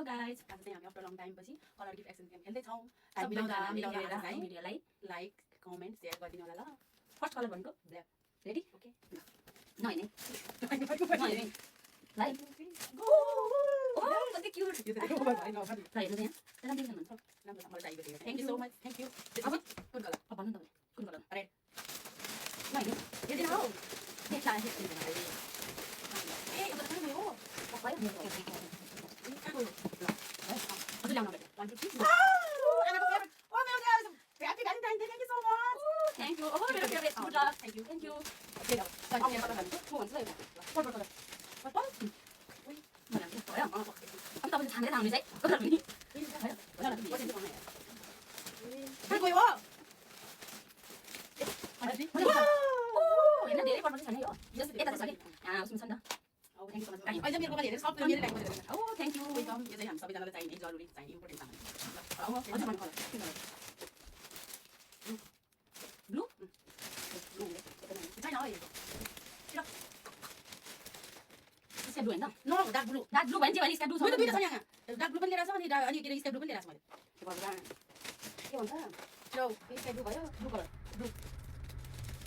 guys, आज चाहिँ हामी आफ्टर लङ टाइम पछि कलर गिफ्ट एक्सचेन्ज गेम खेल्दै छौँ। सबैजना मिलेर भिडियोलाई लाइक कमेन्ट सेयर गरिदिनु होला ल। फर्स्ट कलर भनेको ब्ल्याक। रेडी? ओके। नहेर्ने लाइक गो ओ कति क्युट यो त ओभर भयो न हेर्नु त्यहाँ राम्रो देख्नु हुन्छ राम्रो मलाई चाहिएको थियो thank you so much thank you अब कुन कलर अब भन्नु तपाईले कुन कलर रेड नहेर्नु हेर्दिन हौ देखला हेर्दिन ए अब त कहाँ गयो भयो अझै ल्याउनु पर्छ 1 2 3 Oh my god! Happy Valentine's Day! Thank you so much. Thank you. Oh, very favorite. Good luck. Thank you. Thank you. Okay, now. Thank you. What? Ui, mà làm cái không? Ông tao thằng cái thằng này đấy. Có thật đi. Hai người quá. Wow. Ini dia kalau sana yo. Just kita tadi. Ah, usung sana. Oh, thank you so much. Ai जब मेरे को बता सब मेरे like कर देना. Oh, thank you. Welcome. ये चाहिँ हामी सबैजनालाई चाहिने जरुरी चाहिने इम्पोर्टेन्ट सामान. अब अझ मन कलर. ब्लू? ब्लू. चाहिँ न यो. स्काई ब्लू हैन? No, dark blue. Dark blue भन्छ भने स्काई ब्लू छ. यो त दुईटा छ यहाँ. डार्क ब्लू पनि लिएर छ अनि के रे स्काई ब्लू पनि लिएर छ मैले. के भन्छ? के भन्छ? लो, स्काई ब्लू भयो, ब्लू कलर. ब्लू.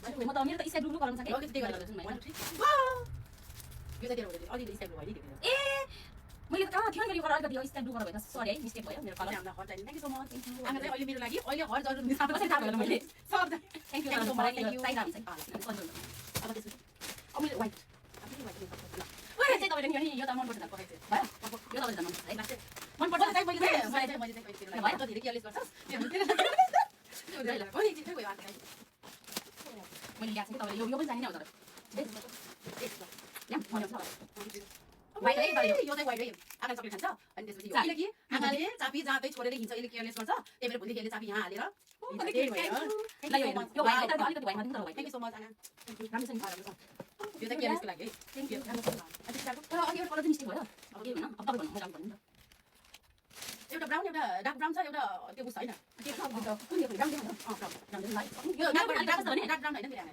म त मेरो त स्काई ब्लू कलर छ के? ओके त्यही गरेर सुन मैले. 1 2 3. वाउ! यो त तेरो हो अलि स्काई ब्लू भयो नि ए मैले त कहाँ थियो नि यो कलर अलिकति यो स्काई ब्लू कलर भयो त सरी है मिस्टेक भयो मेरो कलर हामीलाई हट चाहिने thank you so much thank you आमा चाहिँ अहिले मेरो लागि अहिले हट जरुर नि साथै थाहा भयो मैले सब thank you so much thank you चाहिदा हुन्छ अब त्यसो अब मैले व्हाइट अब व्हाइट ओए चाहिँ तपाईले नि यो त मन पर्छ पकाइ चाहिँ भयो यो त मन पर्छ है लाग्छ मन पर्छ चाहिँ मैले चाहिँ तेरो लागि भयो त धेरै केयरलेस गर्छस् त्यो चाहिँ हो नि चाहिँ भयो आज मैले ल्याएको छु तपाईले यो पनि चाहिने हो तर यहाँ मन छ वाइट है तर यो चाहिँ वाइट है आगा चक्लेट खान्छ अनि त्यसपछि यो किनकि आगाले चाबी जाँदै छोडेर हिँड्छ यसले केयरलेस गर्छ त्यही भएर भोलि यसले चाबी यहाँ हालेर ल यो वाइट तर अलिकति वाइट मात्र white thank you so much आगा राम्रो छ नि यो चाहिँ केयरलेसको लागि है थ्यांक यू राम्रो छ अनि त्यसको तर अघि एउटा कलर चाहिँ मिस्टेक भयो अब के हैन अब तपाईँ भन्नु म भन्नु एउटा ब्राउन एउटा डार्क ब्राउन छ एउटा त्यो उस हैन के छ कुन यो ब्राउन देखाउनु ब्राउन लाइट यो डार्क ब्राउन हैन मेरो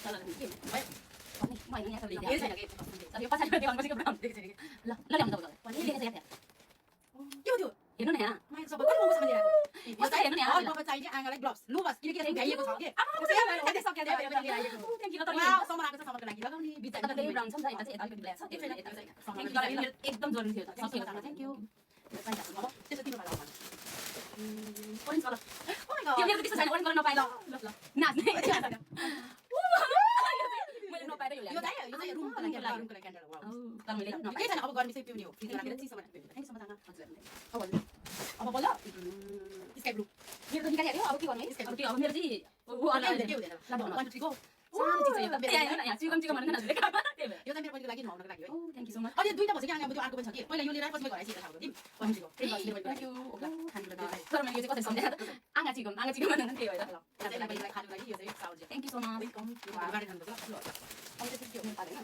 चल के भयो मैले यहाँ त लिएर छैन के यो पछाडी देखाउनु पर्छ ब्राउन देख्छ नि ल ल ल्याउनु त पनि लेखेछ यहाँ के हो त्यो हेर्नु न यहाँ मैले सब कति मोको सामान ल्याएको यो चाहिँ हेर्नु न यहाँ अब चाहिने आँगालाई ग्लोभ्स लु बस किन के भ्याइएको छ के त्यसै सक्या दे थ्यांक यू तपाईँ वाउ समर आएको छ समरको लागि लगाउने बिचा त त्यही ब्राउन छ नि त यता चाहिँ अलिकति ब्ल्याक छ त्यो चाहिँ यता चाहिँ थ्यांक यू तपाईँ एकदम जरुरी थियो त सकिएको छ थ्यांक यू अब त्यसो तिम्रो लागि orange colour oh my God त्यो मेरो त्यस्तो छैन ओरेन्ज कलर नपाए ल नाच्ने मैले नपाएर यो चाहिँ रुमको लागि क्यान्डल वाउ तर मैले नपाए के छैन अब गर्मी चाहिँ पिउने हो फ्रिजमा राखेर चिसो बनाएर पिउने थ्यांक यू सो मच हजुर अब बल्ल स्काई ब्लू मेरो त निकालिहाल्यो अब के गर्ने अब त्यो अब मेरो चाहिँ वो अलग के हुँदैन ल 1 2 3 गो सानो चिज यो त हेर्नु न यहाँ चिकन चिकन भन्नु न हजुरले यो चाहिँ मेरो बहिनीको लागि नुहाउनको लागि हो थ्यांक यू सो मच अनि दुईटा भन्छ कि आँगा त्यो अर्को पनि छ कि पहिला यो लिएर पछि घर आइसकेको छ अब दिम 1 2 3 थ्यांक यू खानुको लागि तर मैले यो चाहिँ कसरी सम्झेँ आँगा चिकन भन्नु न त्यही भएर ल त्यसलाई बहिनीलाई खानुको लागि यो चाहिँ साउजी thank you so much welcome यो गाडी खानुहुन्छ ल अब चाहिँ के हो पादैन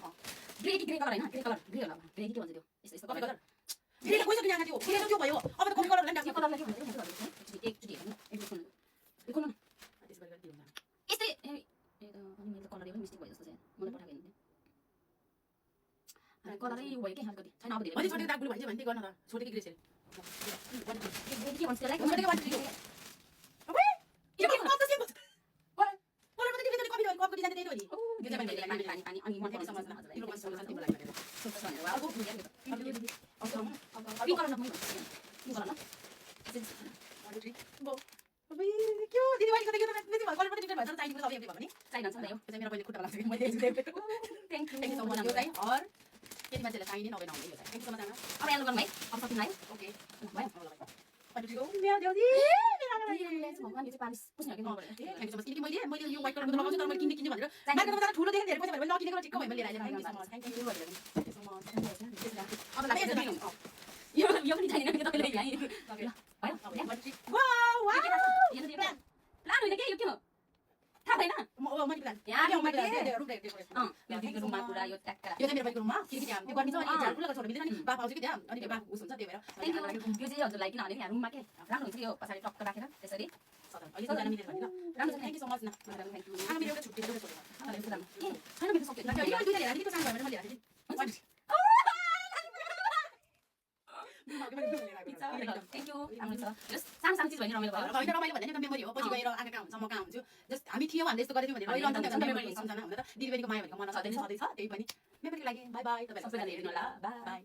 ग्रे कलर हैन ग्रे कलर ग्रे होला ग्रे के भन्छ त्यो यस्तो यस्तो कफी कलर ग्रे त कोइसक्यो यहाँ त्यो ग्रे त त्यो भयो अब त कफी कलर लाइन राख्यो कलरलाई के भन्छ हजुर एकचोटी हेर्नु एकचोटी यो कुन त्यसो गरेर के हुन्छ यस्तै ए त अनि मेरो कलर पनि मिस्टेक भयो जस्तो छ मलाई पठाएको हेर्नु अनि कलरै यो भयो के अलिकति छैन अब धेरै छोटेको डार्क ब्लू भन्छ भने त्यही गर्न त छोटेको ग्रे सेल के भन्छ त्यसलाई छोटेको वान ट्री ओए यो के कप त सेम कलर मात्रै डिफरेन्ट कपी भयो कपको डिजाइन त्यही हो नि यो चाहिँ मैले पानी पानी पानी अनि मन पनि समझ्न हजुर तिम्रो पनि समझ्न तिम्रो लागि भनेर सोच्छ भनेर वाउ अब यो कलर नपुग्नु यो कलर न 1 2 3 बो अबे के हो दिदी वाली कता के त कलर पनि डिफरेन्ट भन्छ चाहिने कुरा सबै एभ्री भयो नि चाहिन्छ नि त यो चाहिँ मेरो पहिले खुट्टा लाग्छ मैले थ्यांक यू सो मच यो चाहिँ और केटी मान्छेले चाहिने नभए नहुने यो चाहिँ थ्यांक यू सो मच आमा अब याद गर्नु है अब सकिन है ओके भयो अब ल भाइ मेरो देउदी भगवान यो चाहिँ पालिस पुस्ने हो कि नभए थ्यांक यू सो मच किनकि मैले यो व्हाइट कलरको लगाउँछु तर मैले किन्ने भनेर मार्केटमा ठुलो देखेँ धेरै पैसा भयो मैले नकिनेको ठिक्क भयो मैले लिएर आएँ थ्यांक यू सो मच अब लाग्छ यो पनि चाहिने कि तपाईले यहाँ भयो वाउ वाउ प्लान होइन के यो के हो थाहा छैन मैले प्लान यहाँ मैले रुम डेकोरेसन मेरो रुममा पुरा यो ट्याक्का यो चाहिँ मेरो बहिनीको रुममा किनकि त्यहाँ त्यो गर्मी छ अनि झाडु लगाएर छोड्नु मिल्दैन नि बाफ आउँछ कि त्यहाँ अनि त्यो बाफ उस हुन्छ त्यही भएर यो चाहिँ हजुरलाई किन भने यहाँ रुममा के राम्रो हुन्छ यो पछाडि टक्क राखेर त्यसरी सधैँ अहिले सधैँ मिलेर भने ल राम्रो छ थ्यांक यू सो मच न थ्यांक यू आमा मेरो एउटा छुट्टी एउटा छोड्नु ए छैन मेरो सक्यो यो दुईटा हेरेर दिएको चान्स भयो भने मैले हेरेर थ्याङ्क यू राम्रो छ जस्ट सानो सानो चिज भने रमाइलो भयो होइन रमाइलो भन्ने नि मेमोरी हो पछि गएर आँखा कहाँ हुन्छ म कहाँ हुन्छु जस्ट हामी थियौँ हामीले यस्तो गरेको थियौँ भनेर मेमोरी सम्झना हुन त दिदीबहिनीको माया भनेको मन सधैँ सधैँ छ त्यही पनि मेमोरीको लागि बाई बाई तपाईँ सबैजना हेर्नु होला बाई